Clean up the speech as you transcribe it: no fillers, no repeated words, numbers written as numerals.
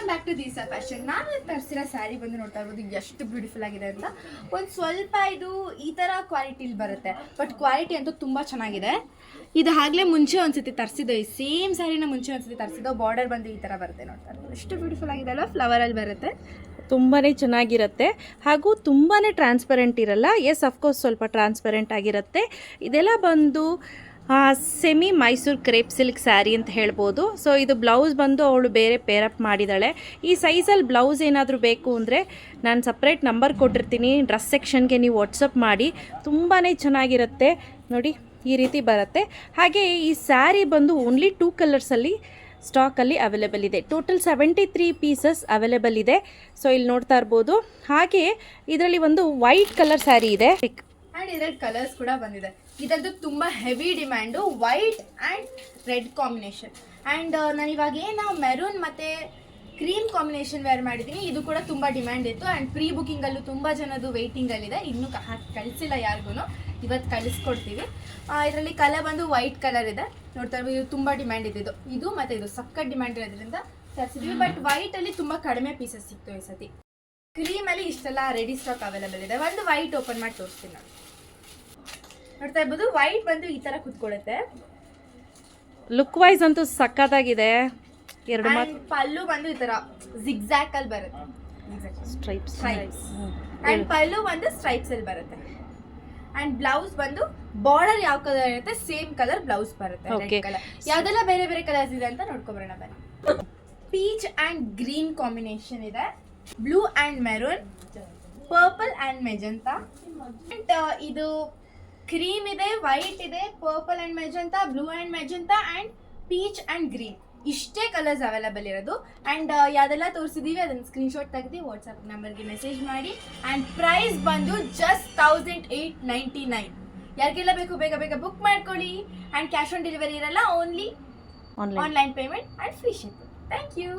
Welcome back to Deesa fashion. ನಾನು ತರಿಸಿರೋ ಸ್ಯಾರಿ ಬಂದು ನೋಡ್ತಾ ಇರ್ಬೋದು ಎಷ್ಟು ಬ್ಯೂಟಿಫುಲ್ ಆಗಿದೆ ಅಂತ. ಒಂದು ಸ್ವಲ್ಪ ಇದು ಈ ಥರ ಕ್ವಾಲಿಟಿಲಿ ಬರುತ್ತೆ, ಬಟ್ ಕ್ವಾಲಿಟಿ ಅಂತೂ ತುಂಬ ಚೆನ್ನಾಗಿದೆ. ಇದು ಆಗಲೇ ಮುಂಚೆ ಒಂದ್ಸತಿ ತರಿಸಿದ್ದು, ಈ ಸೇಮ್ ಸ್ಯಾರಿನ ಮುಂಚೆ ಒಂದ್ಸತಿ ತರಿಸಿದ್ದು. ಬಾರ್ಡರ್ ಬಂದು ಈ ಥರ ಬರುತ್ತೆ, ನೋಡ್ತಾ ಇರ್ಬೋದು ಎಷ್ಟು ಬ್ಯೂಟಿಫುಲ್ ಆಗಿದೆ ಅಲ್ವಾ. ಫ್ಲವರಲ್ಲಿ ಬರುತ್ತೆ, ತುಂಬಾ ಚೆನ್ನಾಗಿರುತ್ತೆ ಹಾಗೂ ತುಂಬಾ ಟ್ರಾನ್ಸ್ಪರೆಂಟ್ ಇರಲ್ಲ. ಎಸ್ ಅಫ್ಕೋರ್ಸ್ ಸ್ವಲ್ಪ ಟ್ರಾನ್ಸ್ಪರೆಂಟ್ ಆಗಿರುತ್ತೆ. ಇದೆಲ್ಲ ಬಂದು semi Mysuru crepe silk sari ಅಂತ ಹೇಳ್ಬೋದು. ಸೊ ಇದು ಬ್ಲೌಸ್ ಬಂದು ಅವಳು ಬೇರೆ ಪೇರಪ್ ಮಾಡಿದ್ದಾಳೆ. ಈ ಸೈಜಲ್ಲಿ ಬ್ಲೌಸ್ ಏನಾದರೂ ಬೇಕು ಅಂದರೆ ನಾನು ಸಪ್ರೇಟ್ ನಂಬರ್ ಕೊಟ್ಟಿರ್ತೀನಿ, ಡ್ರೆಸ್ ಸೆಕ್ಷನ್ಗೆ ನೀವು ವಾಟ್ಸಪ್ ಮಾಡಿ. ತುಂಬಾ ಚೆನ್ನಾಗಿರುತ್ತೆ ನೋಡಿ, ಈ ರೀತಿ ಬರುತ್ತೆ. ಹಾಗೆ ಈ ಸ್ಯಾರಿ ಬಂದು ಓನ್ಲಿ 2 ಕಲರ್ಸಲ್ಲಿ ಸ್ಟಾಕಲ್ಲಿ ಅವೈಲೇಬಲ್ ಇದೆ. ಟೋಟಲ್ 73 ಪೀಸಸ್ ಅವೈಲೇಬಲ್ ಇದೆ. ಸೊ ಇಲ್ಲಿ ನೋಡ್ತಾ ಇರ್ಬೋದು. ಹಾಗೆ ಇದರಲ್ಲಿ ಒಂದು ವೈಟ್ ಕಲರ್ ಸ್ಯಾರಿ ಇದೆ ಆ್ಯಂಡ್ 2 ಕಲರ್ಸ್ ಕೂಡ ಬಂದಿದೆ. ಇದಂತೂ ತುಂಬ heavy demand, white and red combination. And ನಾನು ಇವಾಗ ಏನು ಮೆರೂನ್ ಮತ್ತು ಕ್ರೀಮ್ ಕಾಂಬಿನೇಷನ್ ವೇರ್ ಮಾಡಿದ್ದೀನಿ. ಇದು ಕೂಡ ತುಂಬ ಡಿಮ್ಯಾಂಡ್ ಇತ್ತು ಆ್ಯಂಡ್ ಪ್ರೀ ಬುಕ್ಕಿಂಗಲ್ಲೂ ತುಂಬ ಜನದ್ದು ವೆಯ್ಟಿಂಗಲ್ಲಿದೆ. ಇನ್ನೂ ಕಳಿಸಿಲ್ಲ ಯಾರಿಗೂ, ಇವತ್ತು ಕಳಿಸ್ಕೊಡ್ತೀವಿ. ಇದರಲ್ಲಿ ಕಲರ್ ಬಂದು ವೈಟ್ ಕಲರ್ ಇದೆ, ನೋಡ್ತಾ ಇರ್ಬೋದು. ಇದು ತುಂಬ ಡಿಮ್ಯಾಂಡ್ ಇದ್ದಿದ್ದು, ಇದು ಮತ್ತು ಇದು ಸಖತ್ ಡಿಮ್ಯಾಂಡ್ ಇರೋದ್ರಿಂದ ತರಿಸಿದ್ವಿ. ಬಟ್ ವೈಟಲ್ಲಿ ತುಂಬ ಕಡಿಮೆ ಪೀಸಸ್ ಸಿಕ್ತು ಈ ಸತಿ. ಕ್ರೀಮಲ್ಲಿ ಇಷ್ಟೆಲ್ಲ ರೆಡಿ ಸ್ಟಾಕ್ ಅವೈಲೇಬಲ್ ಇದೆ. ಒಂದು ವೈಟ್ ಓಪನ್ ಮಾಡಿ ತೋರಿಸ್ತೀನಿ ನಾನು. ನೋಡ್ತಾ ಇರ್ಬೋದು, ವೈಟ್ ಬಂದು ಈ ಥರ ಕುತ್ಕೊಳ್ಳುತ್ತೆ. ಲುಕ್ ವೈಸ್ ಅಂತೂ ಸಖತ್ತಾಗಿದೆ. ಎರಡು ಪಲ್ಲು ಬಂದು ಈ ಥರ ಜಿಗ್ಜಾಕ್ ಅಲ್ಲಿ ಬರುತ್ತೆ, ಸ್ಟ್ರೈಪ್ಸ್. ಆ್ಯಂಡ್ ಪಲ್ಲು ಬಂದು ಸ್ಟ್ರೈಪ್ಸ್ ಅಲ್ಲಿ ಬರುತ್ತೆ. ಆ್ಯಂಡ್ ಬ್ಲೌಸ್ ಬಂದು ಬಾರ್ಡರ್ ಯಾವ ಕಲರ್ ಇರುತ್ತೆ ಸೇಮ್ ಕಲರ್ ಬ್ಲೌಸ್ ಬರುತ್ತೆ. ಯಾವ್ದೆಲ್ಲ ಬೇರೆ ಬೇರೆ ಕಲರ್ಸ್ ಇದೆ ಅಂತ ನೋಡ್ಕೊಬರೋಣ ಬನ್ನಿ. ಪೀಚ್ ಆ್ಯಂಡ್ ಗ್ರೀನ್ ಕಾಂಬಿನೇಷನ್ ಇದೆ, blue and maroon, purple and magenta. And ಇದು ಕ್ರೀಮ್ ಇದೆ, ವೈಟ್ ಇದೆ, purple and magenta, blue and magenta and peach and green. ಇಷ್ಟೇ ಕಲರ್ಸ್ ಅವೈಲೇಬಲ್ ಇರೋದು. ಆ್ಯಂಡ್ ಯಾವ್ದೆಲ್ಲ ತೋರಿಸಿದೀವಿ ಅದನ್ನು ಸ್ಕ್ರೀನ್ಶಾಟ್ ತೆಗೆದು ವಾಟ್ಸಪ್ ನಂಬರ್ಗೆ ಮೆಸೇಜ್ ಮಾಡಿ. ಆ್ಯಂಡ್ ಪ್ರೈಸ್ ಬಂದು ಜಸ್ಟ್ 1899. ಯಾರಿಗೆಲ್ಲ ಬೇಕು ಬೇಗ ಬೇಗ ಬುಕ್ ಮಾಡ್ಕೊಳ್ಳಿ. ಆ್ಯಂಡ್ ಕ್ಯಾಶ್ ಆನ್ ಡೆಲಿವರಿ ಇರಲ್ಲ, only online payment and free ship. Thank you.